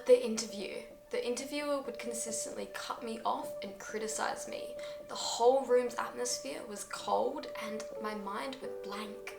The interview. The interviewer would consistently cut me off and criticize me. The whole room's atmosphere was cold and my mind went blank.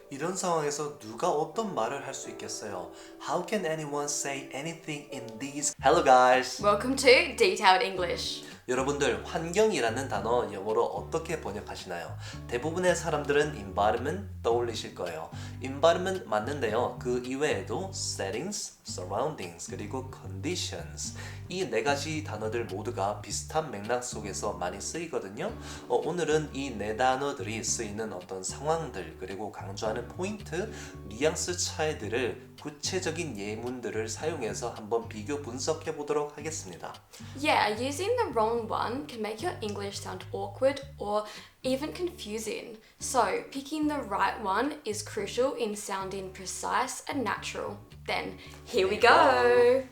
이런 상황에서 누가 어떤 말을 할 수 있겠어요? How can anyone say anything in these? Hello guys! Welcome to Detailed English. 여러분들 환경이라는 단어 영어로 어떻게 번역하시나요? 대부분의 사람들은 environment 떠올리실 거예요. environment 맞는데요. 그 이외에도 settings, surroundings, 그리고 conditions 이 네 가지 단어들 모두가 비슷한 맥락 속에서 많이 쓰이거든요. 오늘은 이 네 단어들이 쓰이는 어떤 상황들 그리고 강조하는 포인트, 뉘앙스 차이들을 구체적인 예문들을 사용해서 한번 비교 분석해 보도록 하겠습니다. Yeah, using the wrong one can make your English sound awkward or even confusing. So, picking the right one is crucial in sounding precise and natural. Then, here we go!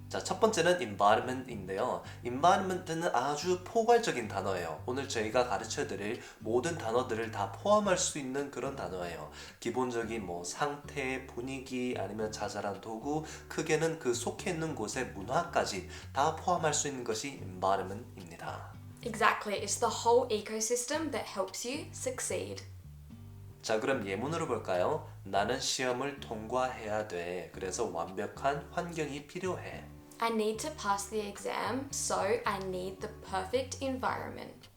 자, 첫 번째는 environment인데요. environment는 아주 포괄적인 단어예요. 오늘 저희가 가르쳐드릴 모든 단어들을 다 포함할 수 있는 그런 단어예요. 기본적인 상태, 분위기, 아니면 자잘한 도구, 크게는 그 속해 있는 곳의 문화까지 다 포함할 수 있는 것이 environment입니다. Exactly, it's the whole ecosystem that helps you succeed. 자, 그럼 예문으로 볼까요? 나는 시험을 통과해야 돼. 그래서 완벽한 환경이 필요해. I need to pass the exam, so I need the perfect environment.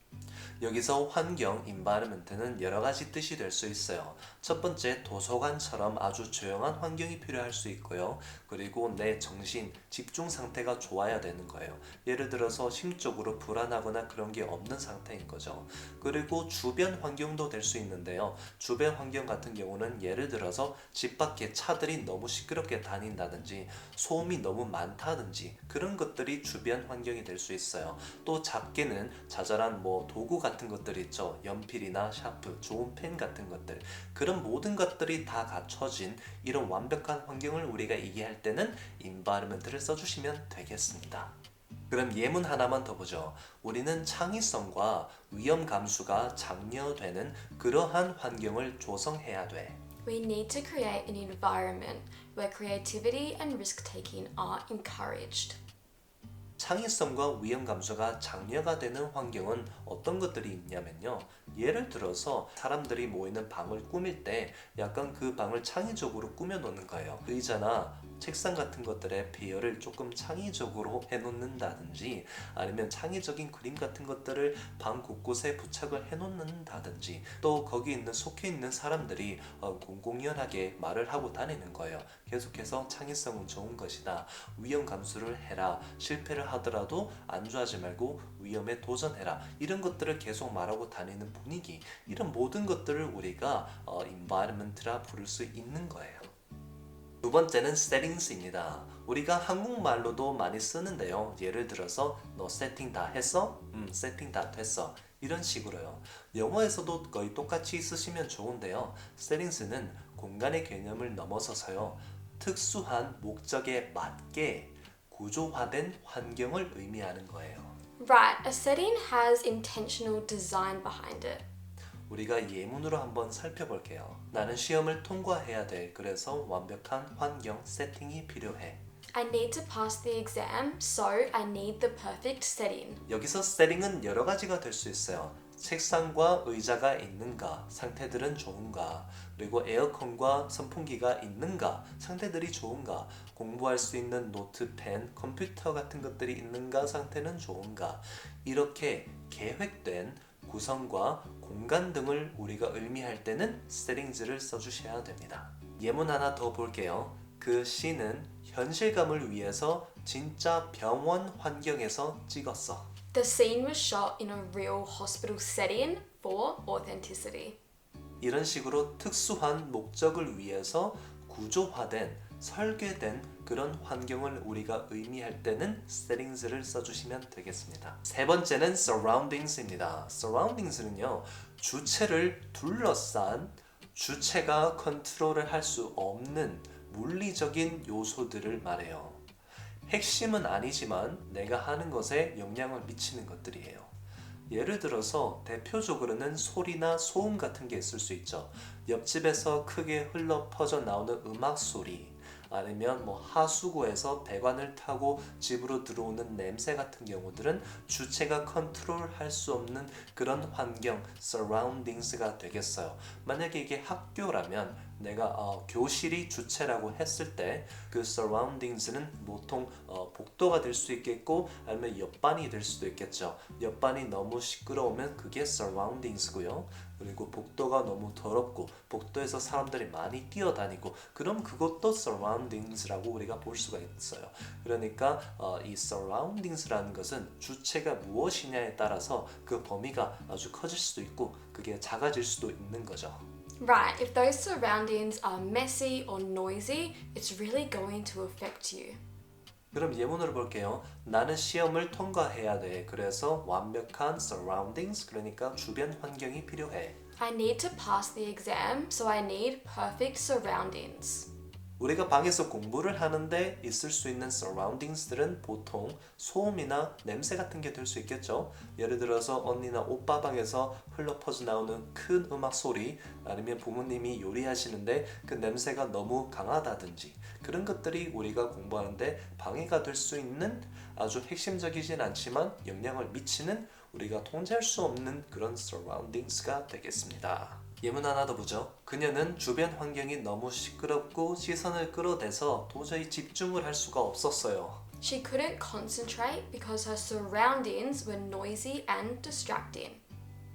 여기서 환경, environment는 여러 가지 뜻이 될 수 있어요. 첫 번째, 도서관처럼 아주 조용한 환경이 필요할 수 있고요. 그리고 내 정신, 집중 상태가 좋아야 되는 거예요. 예를 들어서 심적으로 불안하거나 그런 게 없는 상태인 거죠. 그리고 주변 환경도 될 수 있는데요. 주변 환경 같은 경우는 예를 들어서 집 밖에 차들이 너무 시끄럽게 다닌다든지 소음이 너무 많다든지 그런 것들이 주변 환경이 될 수 있어요. 또 작게는 자잘한 도구 같은 것들 있죠. 연필이나 샤프, 좋은 펜 같은 것들. 그런 모든 것들이 다 갖춰진 이런 완벽한 환경을 우리가 얘기할 때는 environment를 써주시면 되겠습니다. 그럼 예문 하나만 더 보죠. 우리는 창의성과 위험 감수가 장려되는 그러한 환경을 조성해야 돼. We need to create an environment where creativity and risk-taking are encouraged. 창의성과 위험 감소가 장려가 되는 환경은 어떤 것들이 있냐면요. 예를 들어서 사람들이 모이는 방을 꾸밀 때 약간 그 방을 창의적으로 꾸며 놓는 거예요. 의자나 책상 같은 것들의 배열을 조금 창의적으로 해놓는다든지 아니면 창의적인 그림 같은 것들을 방 곳곳에 부착을 해놓는다든지 또 거기 속해 있는 사람들이 공공연하게 말을 하고 다니는 거예요. 계속해서 창의성은 좋은 것이다. 위험 감수를 해라. 실패를 하더라도 안주하지 말고 위험에 도전해라. 이런 것들을 계속 말하고 다니는 분위기, 이런 모든 것들을 우리가 environment라 부를 수 있는 거예요. 두 번째는 settings입니다. 우리가 한국말로도 많이 쓰는데요. 예를 들어서 너 세팅 다 했어? 세팅 다 됐어. 이런 식으로요. 영어에서도 거의 똑같이 쓰시면 좋은데요. settings는 공간의 개념을 넘어서서요. 특수한 목적에 맞게 구조화된 환경을 의미하는 거예요. Right, a setting has intentional design behind it. 우리가 예문으로 한번 살펴볼게요. 나는 시험을 통과해야 돼. 그래서 완벽한 환경, 세팅이 필요해. I need to pass the exam, so I need the perfect setting. 여기서 세팅은 여러 가지가 될 수 있어요. 책상과 의자가 있는가, 상태들은 좋은가, 그리고 에어컨과 선풍기가 있는가, 상태들이 좋은가, 공부할 수 있는 노트, 펜, 컴퓨터 같은 것들이 있는가, 상태는 좋은가, 이렇게 계획된 구성과 공간 등을 우리가 의미할 때는 settings를 써주셔야 됩니다. 예문 하나 더 볼게요. 그 씬은 현실감을 위해서 진짜 병원 환경에서 찍었어. The scene was shot in a real hospital setting for authenticity. 이런 식으로 특수한 목적을 위해서 구조화된, 설계된 그런 환경을 우리가 의미할 때는 settings를 써주시면 되겠습니다. 세 번째는 surroundings입니다. surroundings는요, 주체를 둘러싼 주체가 컨트롤을 할 수 없는 물리적인 요소들을 말해요. 핵심은 아니지만 내가 하는 것에 영향을 미치는 것들이에요. 예를 들어서 대표적으로는 소리나 소음 같은 게 있을 수 있죠. 옆집에서 크게 흘러 퍼져 나오는 음악 소리, 아니면 뭐 하수구에서 배관을 타고 집으로 들어오는 냄새 같은 경우들은 주체가 컨트롤할 수 없는 그런 환경, surroundings가 되겠어요. 만약에 이게 학교라면 내가 교실이 주체라고 했을 때 그 surroundings는 보통 복도가 될 수 있겠고 아니면 옆반이 될 수도 있겠죠. 옆반이 너무 시끄러우면 그게 surroundings고요. 그리고 복도가 너무 더럽고 복도에서 사람들이 많이 뛰어다니고 그럼 그것도 surroundings라고 우리가 볼 수가 있어요. 그러니까 이 surroundings라는 것은 주체가 무엇이냐에 따라서 그 범위가 아주 커질 수도 있고 그게 작아질 수도 있는 거죠. Right, if those surroundings are messy or noisy, it's really going to affect you. 그럼 예문으로 볼게요. 나는 시험을 통과해야 돼. 그래서 완벽한 surroundings, 그러니까 주변 환경이 필요해. I need to pass the exam, so I need perfect surroundings. 우리가 방에서 공부를 하는데 있을 수 있는 surroundings들은 보통 소음이나 냄새 같은 게 될 수 있겠죠. 예를 들어서 언니나 오빠 방에서 흘러 퍼져 나오는 큰 음악 소리, 아니면 부모님이 요리하시는데 그 냄새가 너무 강하다든지 그런 것들이 우리가 공부하는데 방해가 될 수 있는 아주 핵심적이진 않지만 영향을 미치는 우리가 통제할 수 없는 그런 surroundings가 되겠습니다. 예문 하나 더 보죠. 그녀는 주변 환경이 너무 시끄럽고 시선을 끌어대서 도저히 집중을 할 수가 없었어요. She couldn't concentrate because her surroundings were noisy and distracting.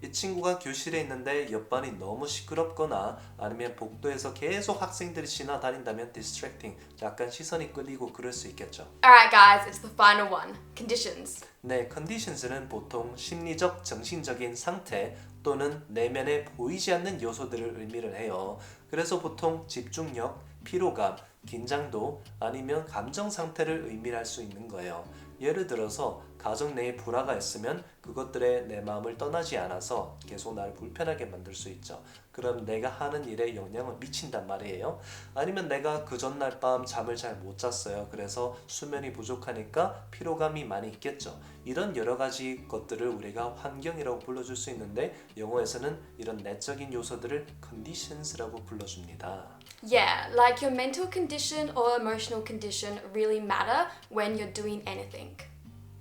이 친구가 교실에 있는데 옆반이 너무 시끄럽거나 아니면 복도에서 계속 학생들이 지나다닌다면 distracting, 약간 시선이 끌리고 그럴 수 있겠죠. Alright guys, it's the final one. Conditions. 네, conditions는 보통 심리적, 정신적인 상태 또는 내면에 보이지 않는 요소들을 의미를 해요. 그래서 보통 집중력, 피로감, 긴장도 아니면 감정 상태를 의미할 수 있는 거예요. 예를 들어서 가정 내에 불화가 있으면 그것들에 내 마음을 떠나지 않아서 계속 나를 불편하게 만들 수 있죠. 그럼 내가 하는 일에 영향을 미친단 말이에요. 아니면 내가 그 전날 밤 잠을 잘 못 잤어요. 그래서 수면이 부족하니까 피로감이 많이 있겠죠. 이런 여러 가지 것들을 우리가 환경이라고 불러줄 수 있는데 영어에서는 이런 내적인 요소들을 conditions라고 불러줍니다. Yeah, like your mental condition or emotional condition really matter when you're doing anything.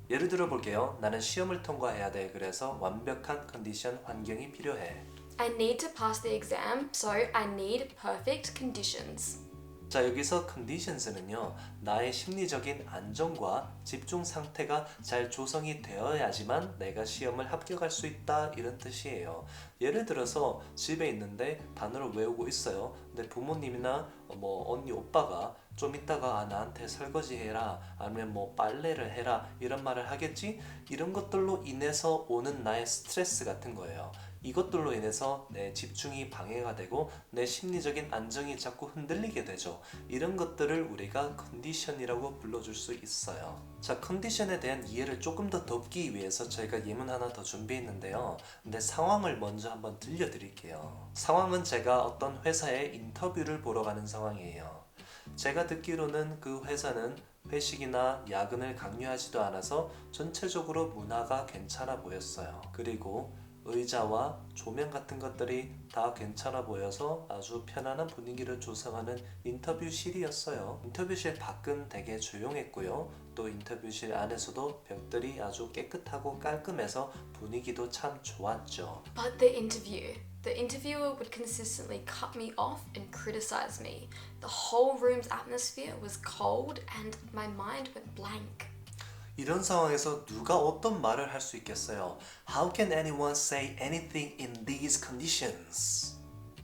예를 들어 볼게요. 나는 시험을 통과해야 돼. 그래서 완벽한 컨디션 환경이 필요해. I need to pass the exam, so I need perfect conditions. 자, 여기서 conditions는요. 나의 심리적인 안정과 집중 상태가 잘 조성이 되어야지만 내가 시험을 합격할 수 있다 이런 뜻이에요. 예를 들어서 집에 있는데 단어를 외우고 있어요. 근데 부모님이나 언니 오빠가 좀 이따가 나한테 설거지 해라 아니면 빨래를 해라 이런 말을 하겠지? 이런 것들로 인해서 오는 나의 스트레스 같은 거예요. 이것들로 인해서 내 집중이 방해가 되고 내 심리적인 안정이 자꾸 흔들리게 되죠. 이런 것들을 우리가 컨디션이라고 불러줄 수 있어요. 자, 컨디션에 대한 이해를 조금 더 돕기 위해서 저희가 예문 하나 더 준비했는데요. 근데 상황을 먼저 한번 들려드릴게요. 상황은 제가 어떤 회사에 인터뷰를 보러 가는 상황이에요. 제가 듣기로는 그 회사는 회식이나 야근을 강요하지도 않아서 전체적으로 문화가 괜찮아 보였어요. 그리고 의자와 조명 같은 것들이 다 괜찮아 보여서 아주 편안한 분위기를 조성하는 인터뷰실이었어요. 인터뷰실 밖은 되게 조용했고요. 또 인터뷰실 안에서도 벽들이 아주 깨끗하고 깔끔해서 분위기도 참 좋았죠. But the interviewer would consistently cut me off and criticize me. The whole room's atmosphere was cold and my mind went blank. 이런 상황에서 누가 어떤 말을 할 수 있겠어요? How can anyone say anything in these conditions?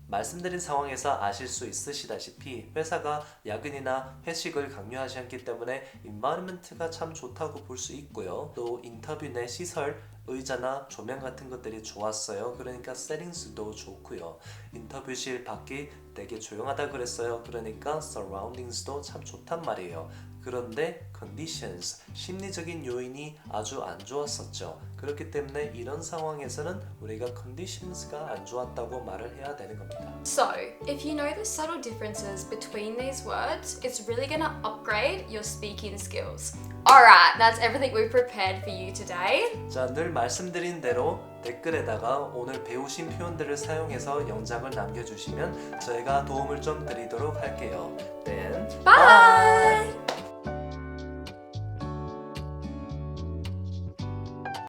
말씀드린 상황에서 아실 수 있으시다시피 회사가 야근이나 회식을 강요하지 않기 때문에 environment가 참 좋다고 볼 수 있고요. 또 인터뷰 내 시설, 의자나 조명 같은 것들이 좋았어요. 그러니까 settings도 좋고요. 인터뷰실 밖이 되게 조용하다 그랬어요. 그러니까 surroundings도 참 좋단 말이에요. 그런데 conditions, 심리적인 요인이 아주 안 좋았었죠. 그렇기 때문에 이런 상황에서는 우리가 conditions가 안 좋았다고 말을 해야 되는 겁니다. So, if you know the subtle differences between these words, it's really gonna upgrade your speaking skills. Alright, that's everything we've prepared for you today. 자, 늘 말씀드린 대로 댓글에다가 오늘 배우신 표현들을 사용해서 영상을 남겨주시면 저희가 도움을 좀 드리도록 할게요. Then, Bye!